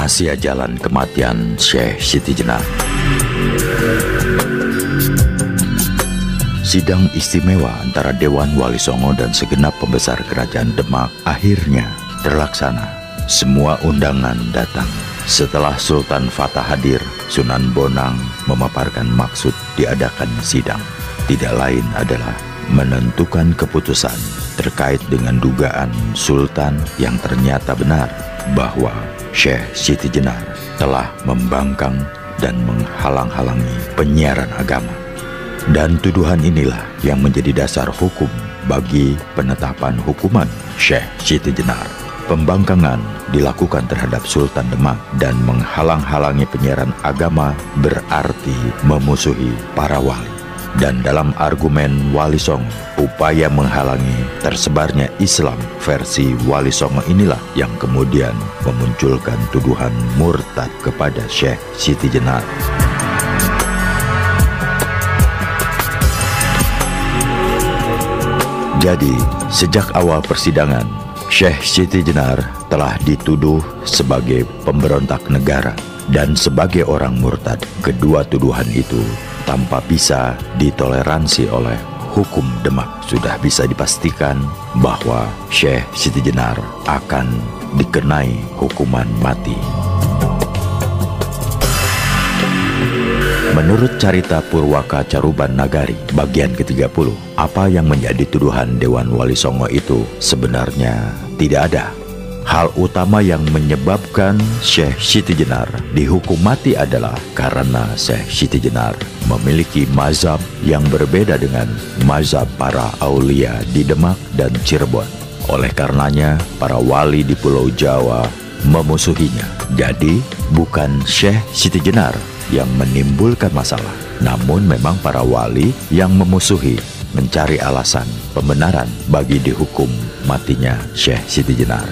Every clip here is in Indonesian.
Rahasia jalan kematian Syekh Siti Jenar. Sidang istimewa antara Dewan Wali Songo dan segenap pembesar kerajaan Demak akhirnya terlaksana. Semua undangan datang. Setelah Sultan Fatah hadir, Sunan Bonang memaparkan maksud diadakan sidang. Tidak lain adalah menentukan keputusan terkait dengan dugaan Sultan yang ternyata benar bahwa Syekh Siti Jenar telah membangkang dan menghalang-halangi penyiaran agama. Dan tuduhan inilah yang menjadi dasar hukum bagi penetapan hukuman Syekh Siti Jenar. Pembangkangan dilakukan terhadap Sultan Demak dan menghalang-halangi penyiaran agama berarti memusuhi para wali. Dan dalam argumen Wali Songo, upaya menghalangi tersebarnya Islam versi Wali Songo inilah yang kemudian memunculkan tuduhan murtad kepada Syekh Siti Jenar. Jadi, sejak awal persidangan, Syekh Siti Jenar telah dituduh sebagai pemberontak negara dan sebagai orang murtad. Kedua tuduhan itu tanpa bisa ditoleransi oleh hukum Demak. Sudah bisa dipastikan bahwa Syekh Siti Jenar akan dikenai hukuman mati. Menurut carita Purwaka Caruban Nagari bagian ke-30, apa yang menjadi tuduhan Dewan Wali Songo itu sebenarnya tidak ada. Hal utama yang menyebabkan Syekh Siti Jenar dihukum mati adalah karena Syekh Siti Jenar memiliki mazhab yang berbeda dengan mazhab para aulia di Demak dan Cirebon. Oleh karenanya, para wali di Pulau Jawa memusuhinya. Jadi, bukan Syekh Siti Jenar yang menimbulkan masalah, namun memang para wali yang memusuhi, mencari alasan pembenaran bagi dihukum matinya Syekh Siti Jenar.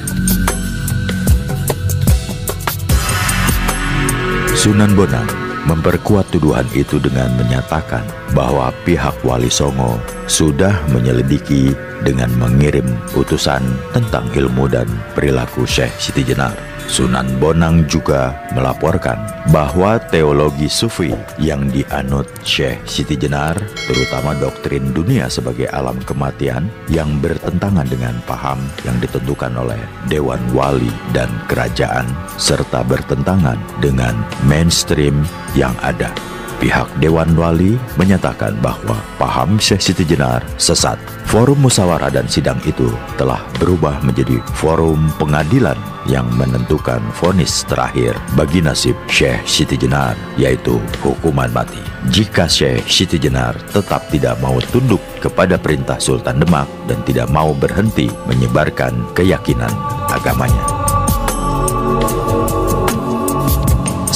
Sunan Bonang memperkuat tuduhan itu dengan menyatakan bahwa pihak Wali Songo sudah menyelidiki dengan mengirim utusan tentang ilmu dan perilaku Syekh Siti Jenar. Sunan Bonang juga melaporkan bahwa teologi Sufi yang dianut Syekh Siti Jenar, terutama doktrin dunia sebagai alam kematian yang bertentangan dengan paham yang ditentukan oleh Dewan Wali dan kerajaan, serta bertentangan dengan mainstream yang ada. Pihak Dewan Wali menyatakan bahwa paham Syekh Siti Jenar sesat. Forum musyawarah dan sidang itu telah berubah menjadi forum pengadilan yang menentukan vonis terakhir bagi nasib Syekh Siti Jenar, yaitu hukuman mati. Jika Syekh Siti Jenar tetap tidak mau tunduk kepada perintah Sultan Demak dan tidak mau berhenti menyebarkan keyakinan agamanya.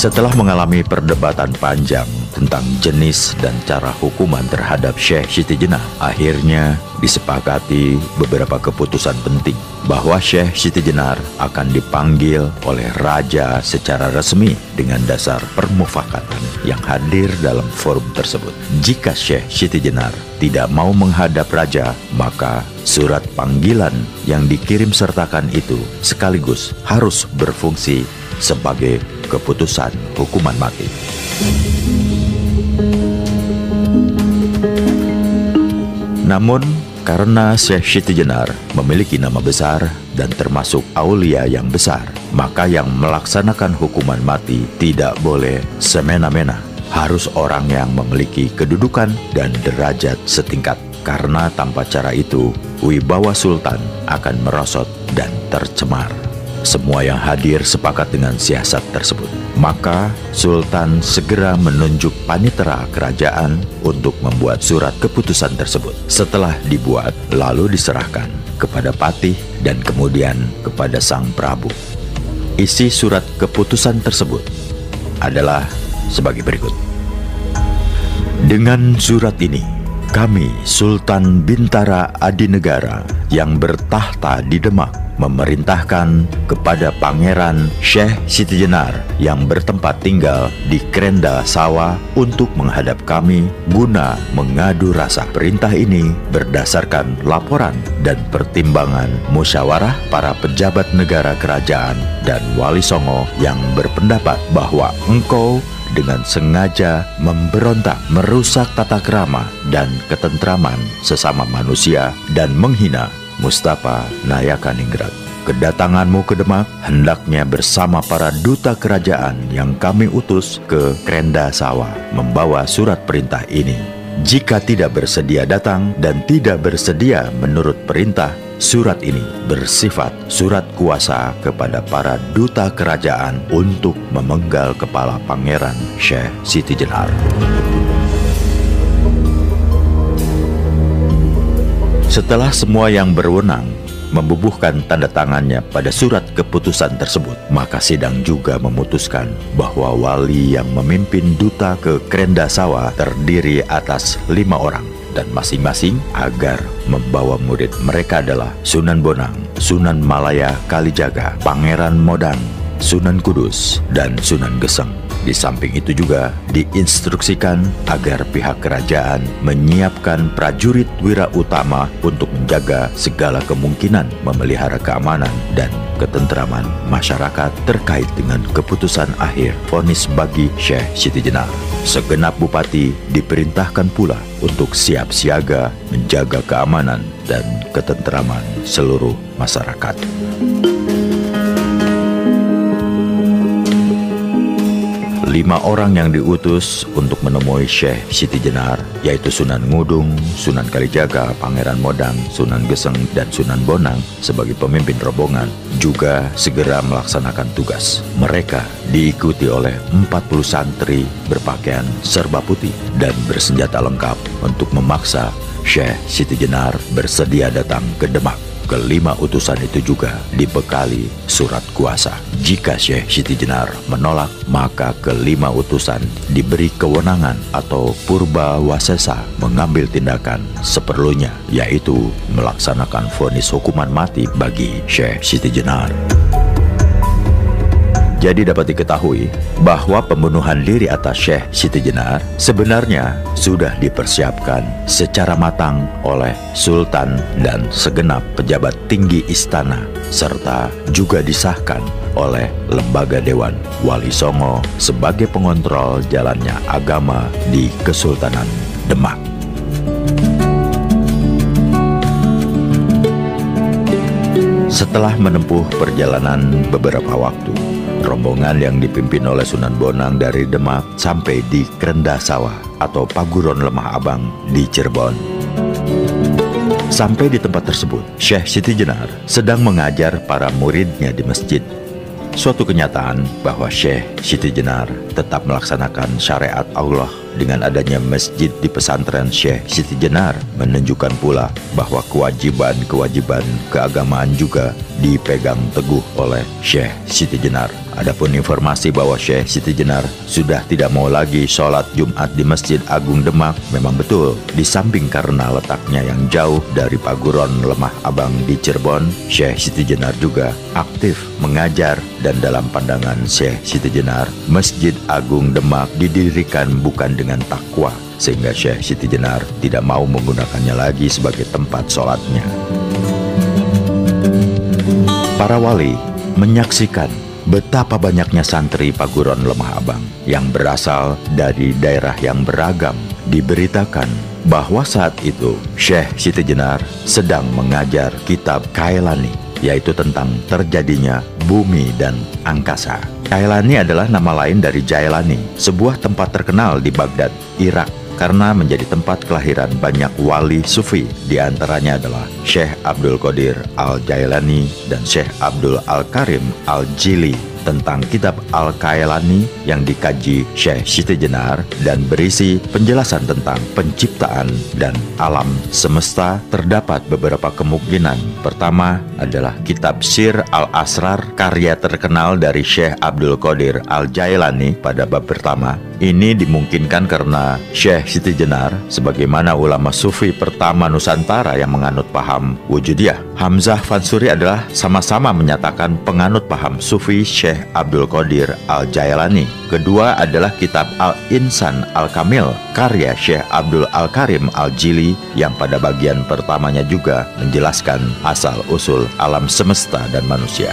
Setelah mengalami perdebatan panjang tentang jenis dan cara hukuman terhadap Syekh Siti Jenar, akhirnya disepakati beberapa keputusan penting bahwa Syekh Siti Jenar akan dipanggil oleh raja secara resmi dengan dasar permufakatan yang hadir dalam forum tersebut. Jika Syekh Siti Jenar tidak mau menghadap raja, maka surat panggilan yang dikirim sertakan itu sekaligus harus berfungsi sebagai keputusan hukuman mati. Namun, karena Syekh Siti Jenar memiliki nama besar dan termasuk aulia yang besar, maka yang melaksanakan hukuman mati tidak boleh semena-mena. Harus orang yang memiliki kedudukan dan derajat setingkat. Karena tanpa cara itu, wibawa Sultan akan merosot dan tercemar. Semua yang hadir sepakat dengan siasat tersebut. Maka Sultan segera menunjuk panitera kerajaan untuk membuat surat keputusan tersebut. Setelah dibuat, lalu diserahkan kepada Patih dan kemudian kepada Sang Prabu. Isi surat keputusan tersebut adalah sebagai berikut. Dengan surat ini, Kami, Sultan Bintara Adinegara yang bertahta di Demak, memerintahkan kepada Pangeran Syekh Siti Jenar yang bertempat tinggal di Krenda Sawah untuk menghadap kami guna mengadu rasa. Perintah ini berdasarkan laporan dan pertimbangan musyawarah para pejabat negara kerajaan dan Wali Songo yang berpendapat bahwa engkau dengan sengaja memberontak, merusak tata krama dan ketentraman sesama manusia dan menghina Mustafa Nayakaningrat. Kedatanganmu ke Demak hendaknya bersama para duta kerajaan yang kami utus ke Krenda Sawah membawa surat perintah ini. Jika tidak bersedia datang dan tidak bersedia menurut perintah, surat ini bersifat surat kuasa kepada para duta kerajaan untuk memenggal kepala Pangeran Syekh Siti Jenar. Setelah semua yang berwenang membubuhkan tanda tangannya pada surat keputusan tersebut, maka sidang juga memutuskan bahwa wali yang memimpin duta ke Krenda Sawah terdiri atas 5 orang, dan masing-masing agar membawa murid mereka adalah Sunan Bonang, Sunan Malaya Kalijaga, Pangeran Modang, Sunan Kudus, dan Sunan Geseng. Di samping itu juga diinstruksikan agar pihak kerajaan menyiapkan prajurit wira utama untuk menjaga segala kemungkinan memelihara keamanan dan ketentraman masyarakat terkait dengan keputusan akhir vonis bagi Syekh Siti Jenar. Segenap bupati diperintahkan pula untuk siap siaga menjaga keamanan dan ketentraman seluruh masyarakat. 5 orang yang diutus untuk menemui Syekh Siti Jenar, yaitu Sunan Ngudung, Sunan Kalijaga, Pangeran Modang, Sunan Geseng, dan Sunan Bonang sebagai pemimpin rombongan, juga segera melaksanakan tugas. Mereka diikuti oleh 40 santri berpakaian serba putih dan bersenjata lengkap untuk memaksa Syekh Siti Jenar bersedia datang ke Demak. Kelima utusan itu juga dibekali surat kuasa. Jika Syekh Siti Jenar menolak, maka kelima utusan diberi kewenangan atau purba wasesa mengambil tindakan seperlunya, yaitu melaksanakan vonis hukuman mati bagi Syekh Siti Jenar. Jadi dapat diketahui bahwa pembunuhan diri atas Syekh Siti Jenar sebenarnya sudah dipersiapkan secara matang oleh Sultan dan segenap pejabat tinggi istana, serta juga disahkan oleh Lembaga Dewan Wali Songo sebagai pengontrol jalannya agama di Kesultanan Demak. Setelah menempuh perjalanan beberapa waktu, rombongan yang dipimpin oleh Sunan Bonang dari Demak sampai di Krenda Sawah atau Paguron Lemah Abang di Cirebon. Sampai di tempat tersebut, Syekh Siti Jenar sedang mengajar para muridnya di masjid. Suatu kenyataan bahwa Syekh Siti Jenar tetap melaksanakan syariat Allah dengan adanya masjid di pesantren Syekh Siti Jenar menunjukkan pula bahwa kewajiban-kewajiban keagamaan juga dipegang teguh oleh Syekh Siti Jenar. Adapun informasi bahwa Syekh Siti Jenar sudah tidak mau lagi sholat Jumat di Masjid Agung Demak memang betul. Di samping karena letaknya yang jauh dari Paguron Lemah Abang di Cirebon, Syekh Siti Jenar juga aktif mengajar, dan dalam pandangan Syekh Siti Jenar, Masjid Agung Demak didirikan bukan dengan takwa, sehingga Syekh Siti Jenar tidak mau menggunakannya lagi sebagai tempat sholatnya. Para wali menyaksikan betapa banyaknya santri Paguron Lemah Abang yang berasal dari daerah yang beragam. Diberitakan bahwa saat itu Syekh Siti Jenar sedang mengajar kitab Kailani, yaitu tentang terjadinya bumi dan angkasa. Kailani adalah nama lain dari Jailani, sebuah tempat terkenal di Baghdad, Irak, karena menjadi tempat kelahiran banyak wali sufi. Di antaranya adalah Syekh Abdul Qadir Al-Jailani dan Syekh Abdul Al-Karim Al-Jili. tentang kitab Al-Kailani yang dikaji Syekh Siti Jenar dan berisi penjelasan tentang penciptaan dan alam semesta, terdapat beberapa kemungkinan. Pertama adalah kitab Sir Al-Asrar, karya terkenal dari Syekh Abdul Qadir Al-Jailani pada bab pertama. Ini dimungkinkan karena Syekh Siti Jenar sebagaimana ulama sufi pertama Nusantara yang menganut paham wujudiyah. Hamzah Fansuri adalah sama-sama menyatakan penganut paham sufi Syekh Abdul Qadir Al-Jailani. Kedua adalah kitab Al-Insan Al-Kamil, karya Syekh Abdul Al-Karim Al-Jili yang pada bagian pertamanya juga menjelaskan asal-usul alam semesta dan manusia.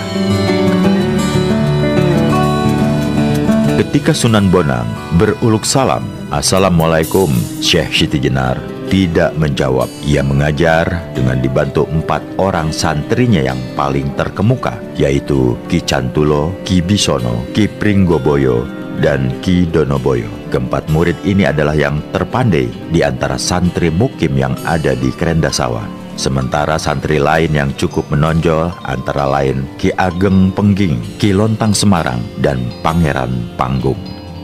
Ketika Sunan Bonang beruluk salam, "Assalamualaikum," Syekh Siti Jenar tidak menjawab. Ia mengajar dengan dibantu 4 orang santrinya yang paling terkemuka, yaitu Ki Cantulo, Ki Bisono, Ki Pringgoboyo, dan Ki Donoboyo. Keempat murid ini adalah yang terpandai di antara santri mukim yang ada di Kerendasawa. Sementara santri lain yang cukup menonjol antara lain Ki Ageng Pengging, Ki Lontang Semarang, dan Pangeran Panggung.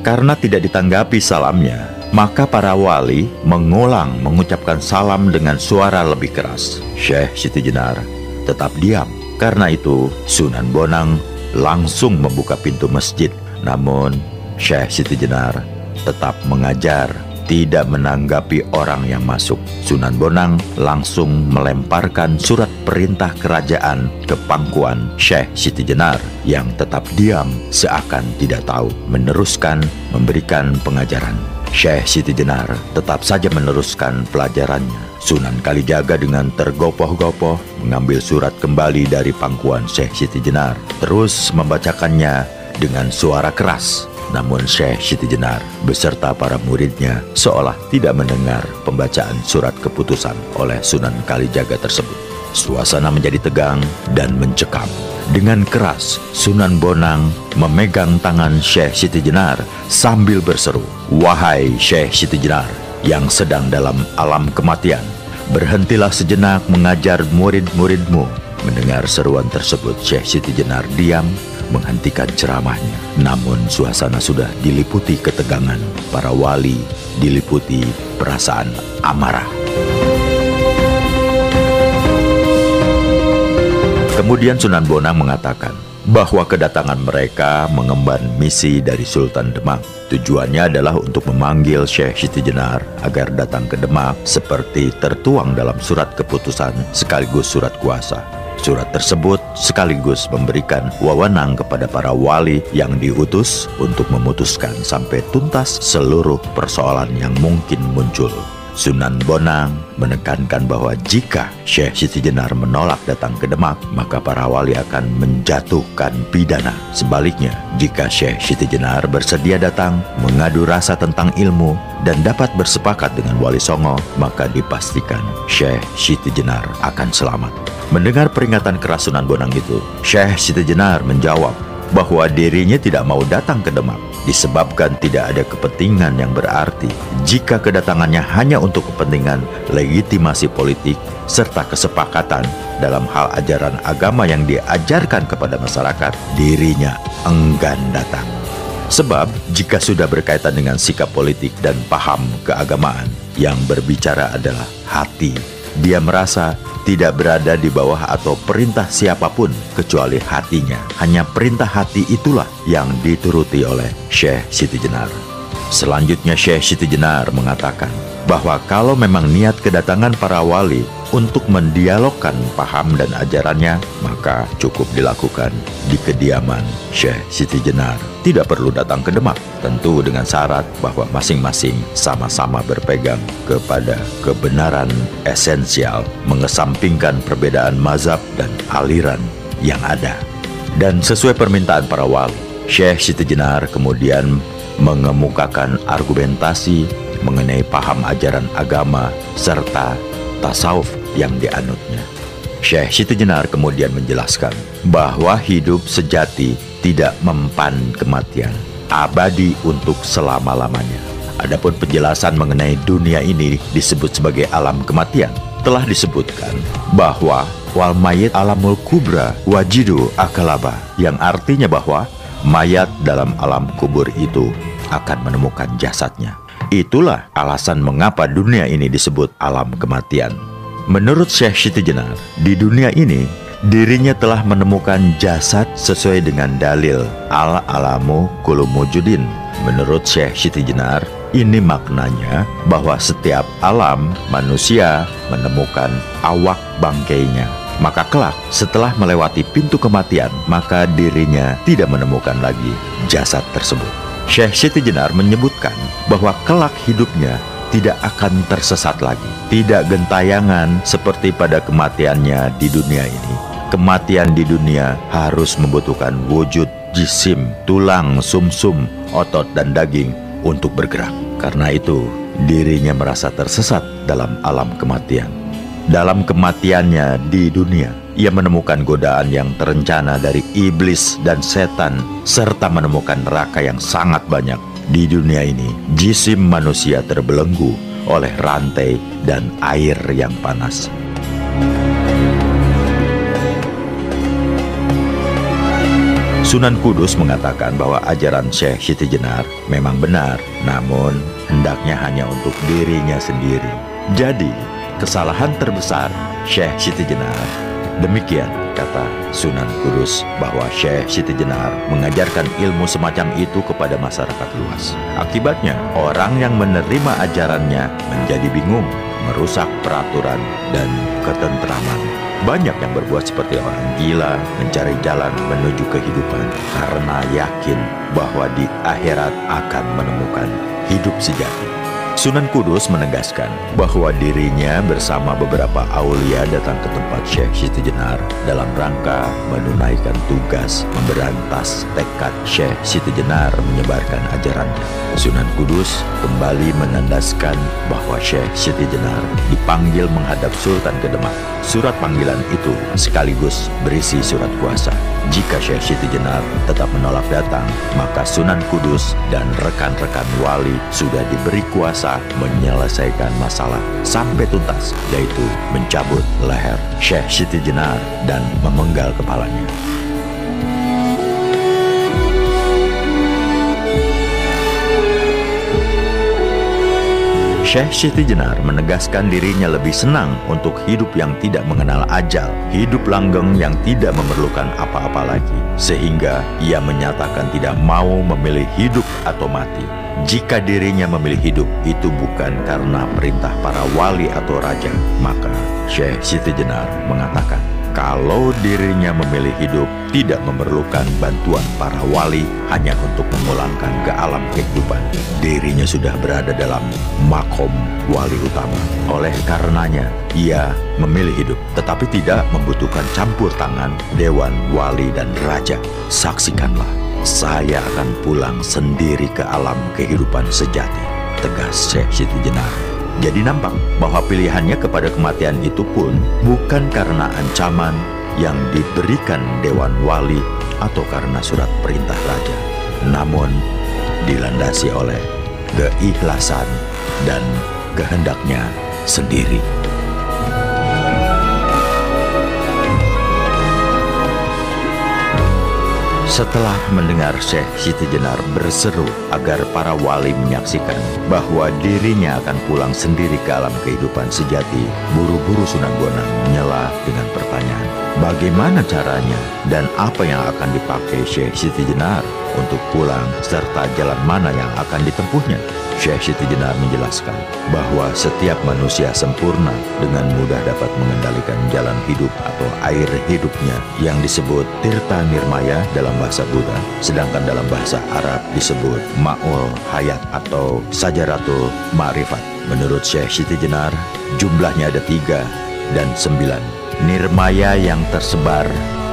Karena tidak ditanggapi salamnya, maka para wali mengulang mengucapkan salam dengan suara lebih keras. Syekh Siti Jenar tetap diam. Karena itu Sunan Bonang langsung membuka pintu masjid. Namun Syekh Siti Jenar tetap mengajar, tidak menanggapi orang yang masuk. Sunan Bonang langsung melemparkan surat perintah kerajaan ke pangkuan Syekh Siti Jenar yang tetap diam seakan tidak tahu, meneruskan memberikan pengajaran. Syekh Siti Jenar tetap saja meneruskan pelajarannya. Sunan Kalijaga dengan tergopoh-gopoh mengambil surat kembali dari pangkuan Syekh Siti Jenar, terus membacakannya dengan suara keras. Namun Syekh Siti Jenar beserta para muridnya seolah tidak mendengar pembacaan surat keputusan oleh Sunan Kalijaga tersebut. Suasana menjadi tegang dan mencekam. Dengan keras, Sunan Bonang memegang tangan Syekh Siti Jenar sambil berseru, "Wahai Syekh Siti Jenar yang sedang dalam alam kematian, berhentilah sejenak mengajar murid-muridmu." Mendengar seruan tersebut, Syekh Siti Jenar diam menghentikan ceramahnya. Namun suasana sudah diliputi ketegangan. Para wali diliputi perasaan amarah. Kemudian Sunan Bonang mengatakan bahwa kedatangan mereka mengemban misi dari Sultan Demak. Tujuannya adalah untuk memanggil Syekh Siti Jenar agar datang ke Demak seperti tertuang dalam surat keputusan sekaligus surat kuasa. Surat tersebut sekaligus memberikan wewenang kepada para wali yang diutus untuk memutuskan sampai tuntas seluruh persoalan yang mungkin muncul. Sunan Bonang menekankan bahwa jika Syekh Siti Jenar menolak datang ke Demak, maka para wali akan menjatuhkan pidana. Sebaliknya, jika Syekh Siti Jenar bersedia datang, mengadu rasa tentang ilmu, dan dapat bersepakat dengan Wali Songo, maka dipastikan Syekh Siti Jenar akan selamat. Mendengar peringatan keras Sunan Bonang itu, Syekh Siti Jenar menjawab bahwa dirinya tidak mau datang ke Demak disebabkan tidak ada kepentingan yang berarti. Jika kedatangannya hanya untuk kepentingan legitimasi politik serta kesepakatan dalam hal ajaran agama yang diajarkan kepada masyarakat, dirinya enggan datang. Sebab jika sudah berkaitan dengan sikap politik dan paham keagamaan, yang berbicara adalah hati. Dia merasa tidak berada di bawah atau perintah siapapun kecuali hatinya. Hanya perintah hati itulah yang dituruti oleh Syekh Siti Jenar. Selanjutnya Syekh Siti Jenar mengatakan bahwa kalau memang niat kedatangan para wali untuk mendialogkan paham dan ajarannya, maka cukup dilakukan di kediaman Syekh Siti Jenar. Tidak perlu datang ke Demak, tentu dengan syarat bahwa masing-masing sama-sama berpegang kepada kebenaran esensial, mengesampingkan perbedaan mazhab dan aliran yang ada. Dan sesuai permintaan para wali, Syekh Siti Jenar kemudian mengemukakan argumentasi mengenai paham ajaran agama serta tasawuf yang dianutnya. Syekh Siti Jenar kemudian menjelaskan bahwa hidup sejati tidak mempan kematian, abadi untuk selama-lamanya. Adapun penjelasan mengenai dunia ini disebut sebagai alam kematian. Telah disebutkan bahwa wal mayit alamul kubra wajidu akalaba, yang artinya bahwa mayat dalam alam kubur itu akan menemukan jasadnya. Itulah alasan mengapa dunia ini disebut alam kematian. Menurut Syekh Siti Jenar, di dunia ini dirinya telah menemukan jasad sesuai dengan dalil al-alamu kullu mujudin. Menurut Syekh Siti Jenar, ini maknanya bahwa setiap alam manusia menemukan awak bangkainya. Maka kelak setelah melewati pintu kematian, maka dirinya tidak menemukan lagi jasad tersebut. Syekh Siti Jenar menyebutkan bahwa kelak hidupnya tidak akan tersesat lagi, tidak gentayangan seperti pada kematiannya di dunia ini. Kematian di dunia harus membutuhkan wujud jisim, tulang, sumsum, otot, dan daging untuk bergerak. Karena itu, dirinya merasa tersesat dalam alam kematian. Dalam kematiannya di dunia, ia menemukan godaan yang terencana dari iblis dan setan, serta menemukan neraka yang sangat banyak. Di dunia ini, jisim manusia terbelenggu oleh rantai dan air yang panas. Sunan Kudus mengatakan bahwa ajaran Syekh Siti Jenar memang benar, namun hendaknya hanya untuk dirinya sendiri. Jadi, kesalahan terbesar Syekh Siti Jenar, demikian kata Sunan Kudus, bahwa Syekh Siti Jenar mengajarkan ilmu semacam itu kepada masyarakat luas. Akibatnya, orang yang menerima ajarannya menjadi bingung, merusak peraturan dan ketentraman. Banyak yang berbuat seperti orang gila, mencari jalan menuju kehidupan karena yakin bahwa di akhirat akan menemukan hidup sejati. Sunan Kudus menegaskan bahwa dirinya bersama beberapa aulia datang ke tempat Syekh Siti Jenar dalam rangka menunaikan tugas memberantas tekad Syekh Siti Jenar menyebarkan ajarannya. Sunan Kudus kembali menandaskan bahwa Syekh Siti Jenar dipanggil menghadap Sultan Kedemak. Surat panggilan itu sekaligus berisi surat kuasa. Jika Syekh Siti Jenar tetap menolak datang, maka Sunan Kudus dan rekan-rekan wali sudah diberi kuasa menyelesaikan masalah sampai tuntas, yaitu mencabut leher Syekh Siti Jenar dan memenggal kepalanya. Syekh Siti Jenar menegaskan dirinya lebih senang untuk hidup yang tidak mengenal ajal, hidup langgeng yang tidak memerlukan apa-apa lagi, sehingga ia menyatakan tidak mau memilih hidup atau mati. Jika dirinya memilih hidup, itu bukan karena perintah para wali atau raja, maka Syekh Siti Jenar mengatakan, kalau dirinya memilih hidup, tidak memerlukan bantuan para wali hanya untuk memulangkan ke alam kehidupan. Dirinya sudah berada dalam makom wali utama. Oleh karenanya, ia memilih hidup, tetapi tidak membutuhkan campur tangan dewan, wali, dan raja. Saksikanlah, saya akan pulang sendiri ke alam kehidupan sejati, tegas Syekh Siti Jenar. Jadi nampak bahwa pilihannya kepada kematian itu pun bukan karena ancaman yang diberikan dewan wali atau karena surat perintah raja, namun dilandasi oleh keikhlasan dan kehendaknya sendiri. Setelah mendengar Syekh Siti Jenar berseru agar para wali menyaksikan bahwa dirinya akan pulang sendiri ke alam kehidupan sejati, buru-buru Sunan Bonang menyela dengan pertanyaan, bagaimana caranya dan apa yang akan dipakai Syekh Siti Jenar untuk pulang serta jalan mana yang akan ditempuhnya? Syekh Siti Jenar menjelaskan bahwa setiap manusia sempurna dengan mudah dapat mengendalikan jalan hidup atau air hidupnya yang disebut Tirta Nirmaya dalam bahasa Buddha, sedangkan dalam bahasa Arab disebut Ma'ul Hayat atau Sajaratul Ma'rifat. Menurut Syekh Siti Jenar, jumlahnya ada 3 dan 9. Nirmaya yang tersebar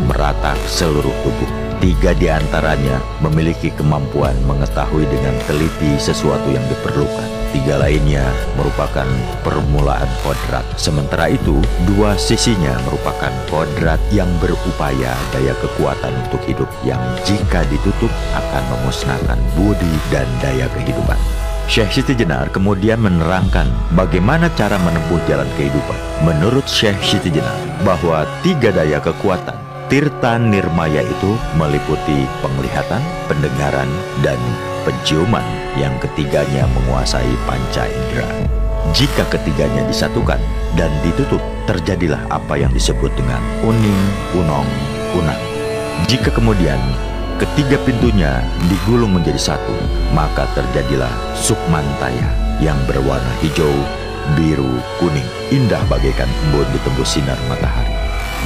merata seluruh tubuh. 3 di antaranya memiliki kemampuan mengetahui dengan teliti sesuatu yang diperlukan. 3 lainnya merupakan permulaan kodrat. Sementara itu, 2 sisinya merupakan kodrat yang berupaya daya kekuatan untuk hidup yang jika ditutup akan memusnahkan budi dan daya kehidupan. Syekh Siti Jenar kemudian menerangkan bagaimana cara menempuh jalan kehidupan. Menurut Syekh Siti Jenar, bahwa 3 daya kekuatan Tirta nirmaya itu meliputi penglihatan, pendengaran, dan penciuman yang ketiganya menguasai panca indera. Jika ketiganya disatukan dan ditutup, terjadilah apa yang disebut dengan uning, unong, unang. Jika kemudian ketiga pintunya digulung menjadi satu, maka terjadilah sukmantaya yang berwarna hijau, biru, kuning, indah bagaikan embun ditembus sinar matahari.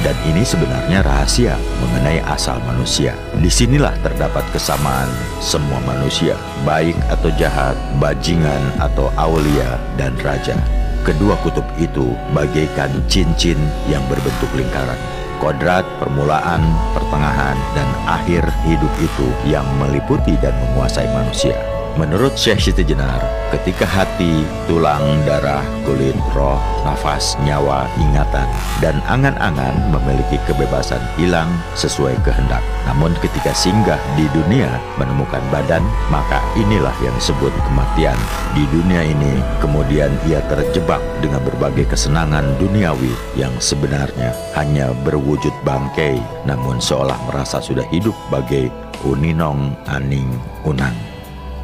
Dan ini sebenarnya rahasia mengenai asal manusia. Disinilah terdapat kesamaan semua manusia, baik atau jahat, bajingan atau aulia, dan raja. Kedua kutub itu bagaikan cincin yang berbentuk lingkaran. Kodrat, permulaan, pertengahan, dan akhir hidup itu yang meliputi dan menguasai manusia. Menurut Syekh Siti Jenar, ketika hati, tulang, darah, kulit, roh, nafas, nyawa, ingatan, dan angan-angan memiliki kebebasan hilang sesuai kehendak. Namun ketika singgah di dunia menemukan badan, maka inilah yang disebut kematian. Di dunia ini kemudian ia terjebak dengan berbagai kesenangan duniawi yang sebenarnya hanya berwujud bangkai, namun seolah merasa sudah hidup bagai uninong, aning, unang.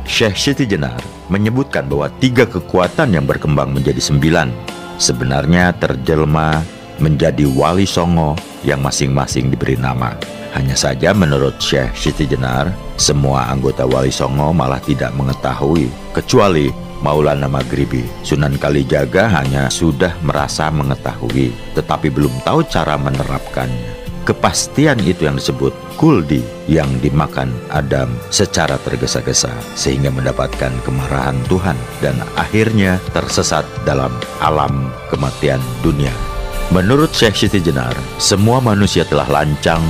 Syekh Siti Jenar menyebutkan bahwa 3 kekuatan yang berkembang menjadi 9 sebenarnya terjelma menjadi Wali Songo yang masing-masing diberi nama. Hanya saja menurut Syekh Siti Jenar, semua anggota Wali Songo malah tidak mengetahui, kecuali Maulana Maghribi. Sunan Kalijaga hanya sudah merasa mengetahui, tetapi belum tahu cara menerapkannya. Kepastian itu yang disebut kuldi, yang dimakan Adam secara tergesa-gesa sehingga mendapatkan kemarahan Tuhan dan akhirnya tersesat dalam alam kematian dunia. Menurut Syekh Siti Jenar, semua manusia telah lancang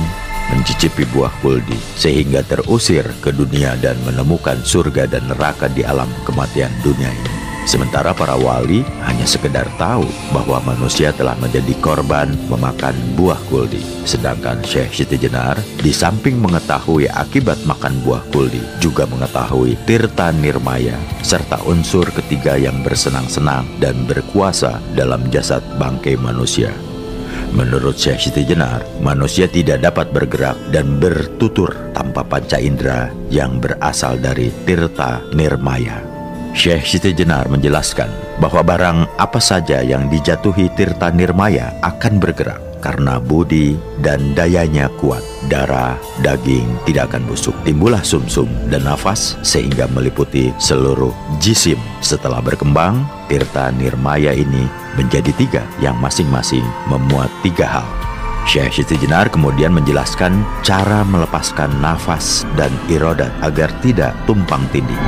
mencicipi buah kuldi sehingga terusir ke dunia dan menemukan surga dan neraka di alam kematian dunia ini. Sementara para wali hanya sekedar tahu bahwa manusia telah menjadi korban memakan buah kuldi. Sedangkan Syekh Siti Jenar di samping mengetahui akibat makan buah kuldi, juga mengetahui tirta nirmaya serta unsur ketiga yang bersenang-senang dan berkuasa dalam jasad bangkai manusia. Menurut Syekh Siti Jenar, manusia tidak dapat bergerak dan bertutur tanpa panca indera yang berasal dari tirta nirmaya. Syekh Siti Jenar menjelaskan bahwa barang apa saja yang dijatuhi tirta nirmaya akan bergerak karena budi dan dayanya kuat. Darah, daging tidak akan busuk. Timbullah sumsum dan nafas sehingga meliputi seluruh jisim. Setelah berkembang, tirta nirmaya ini menjadi 3 yang masing-masing memuat 3 hal. Syekh Siti Jenar kemudian menjelaskan cara melepaskan nafas dan irodat agar tidak tumpang tindih.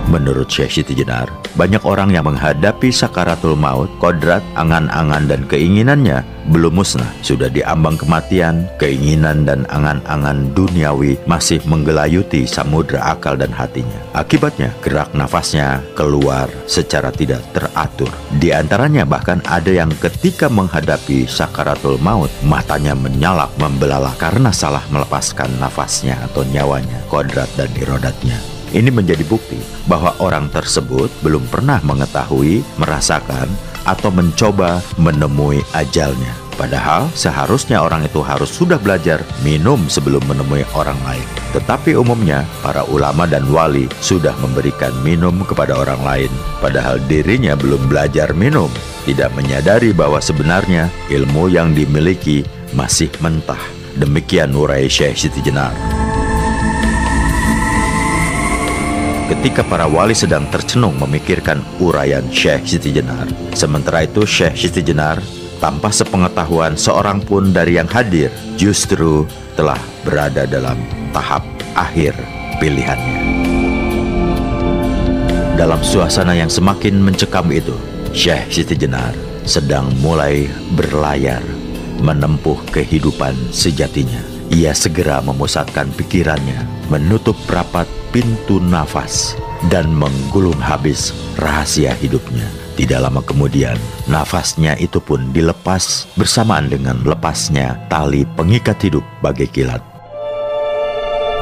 Menurut Syekh Siti Jenar, banyak orang yang menghadapi sakaratul maut, kodrat, angan-angan dan keinginannya belum musnah. Sudah diambang kematian, keinginan dan angan-angan duniawi masih menggelayuti samudra akal dan hatinya. Akibatnya, gerak nafasnya keluar secara tidak teratur. Di antaranya bahkan ada yang ketika menghadapi sakaratul maut, matanya menyalak membelalak karena salah melepaskan nafasnya atau nyawanya, kodrat dan irodatnya. Ini menjadi bukti bahwa orang tersebut belum pernah mengetahui, merasakan, atau mencoba menemui ajalnya. Padahal seharusnya orang itu harus sudah belajar minum sebelum menemui orang lain. Tetapi umumnya para ulama dan wali sudah memberikan minum kepada orang lain, padahal dirinya belum belajar minum, tidak menyadari bahwa sebenarnya ilmu yang dimiliki masih mentah. Demikian urai Syekh Siti Jenar. Ketika para wali sedang tercenung memikirkan uraian Syekh Siti Jenar, sementara itu Syekh Siti Jenar tanpa sepengetahuan seorang pun dari yang hadir justru telah berada dalam tahap akhir pilihannya. Dalam suasana yang semakin mencekam itu, Syekh Siti Jenar sedang mulai berlayar menempuh kehidupan sejatinya. Ia segera memusatkan pikirannya, menutup rapat pintu nafas, dan menggulung habis rahasia hidupnya. Tidak lama kemudian, nafasnya itu pun dilepas bersamaan dengan lepasnya tali pengikat hidup bagai kilat.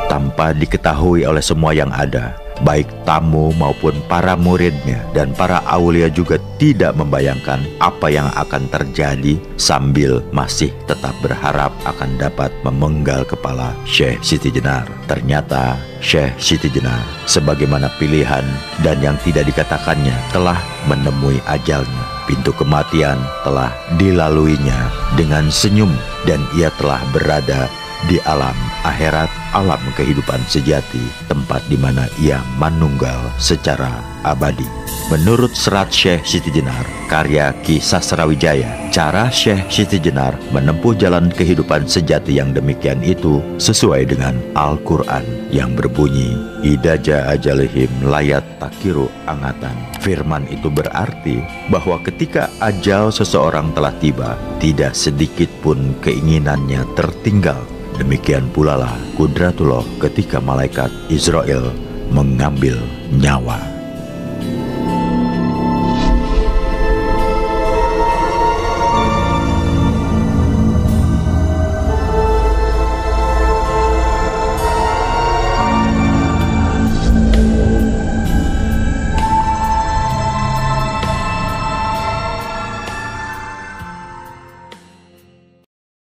tanpa diketahui oleh semua yang ada. Baik tamu maupun para muridnya dan para aulia juga tidak membayangkan apa yang akan terjadi, sambil masih tetap berharap akan dapat memenggal kepala Syekh Siti Jenar. Ternyata Syekh Siti Jenar, sebagaimana pilihan dan yang tidak dikatakannya, telah menemui ajalnya. Pintu kematian telah dilaluinya dengan senyum, dan ia telah berada di alam akhirat, alam kehidupan sejati, tempat di mana ia manunggal secara abadi. Menurut serat Syekh Siti Jenar, karya Ki Sasrawijaya, cara Syekh Siti Jenar menempuh jalan kehidupan sejati yang demikian itu sesuai dengan Al-Quran yang berbunyi, Idaja ajalihim layat takiru angatan. Firman itu berarti bahwa ketika ajal seseorang telah tiba, tidak sedikit pun keinginannya tertinggal. Demikian pula lah kudratullah ketika malaikat Israel mengambil nyawa